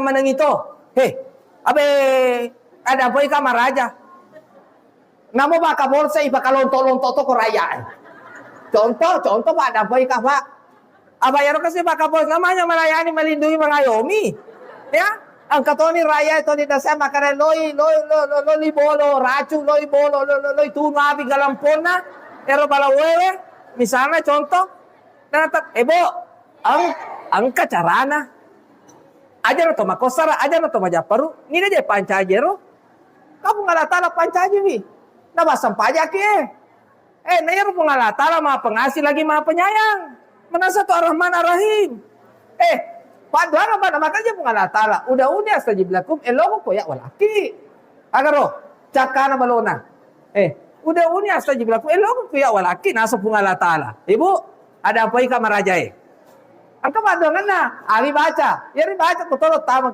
manang ito. Hey, abe, ada apa ika maraja? Namo ba kabolsa iba kalonto-lonto to korayaan. Contoh Pak, ada apa ika Pak? Abayaro kasi baka bos namanya melayani melindungi mengayomi. Ya, ang katoni raya ito ni dasa makare loy bolo racu loy bolo loy tuno abi galampona. Pero balawewe, misalnya contoh, Ebo, ang kacarana. Ajar to makosara, ajar to majaparu, ni dia pancajero. Kamu ngalatala pancaji nabasam pajak nayaro ngalatala maha pengasih lagi maha penyayang. Manasa to Ar-Rahman Ar-Rahim. Padahal apa makanya ngalatala. Udah astajib lakum elogo ko ya walaki. Agaro, cakana balona. Udah astajib lakum elogo ko ya walaki nasa ngalatala. Ibu, ada apa ika marajai? Ang kamadongan na, ari baca. Yari baca ko tolo tama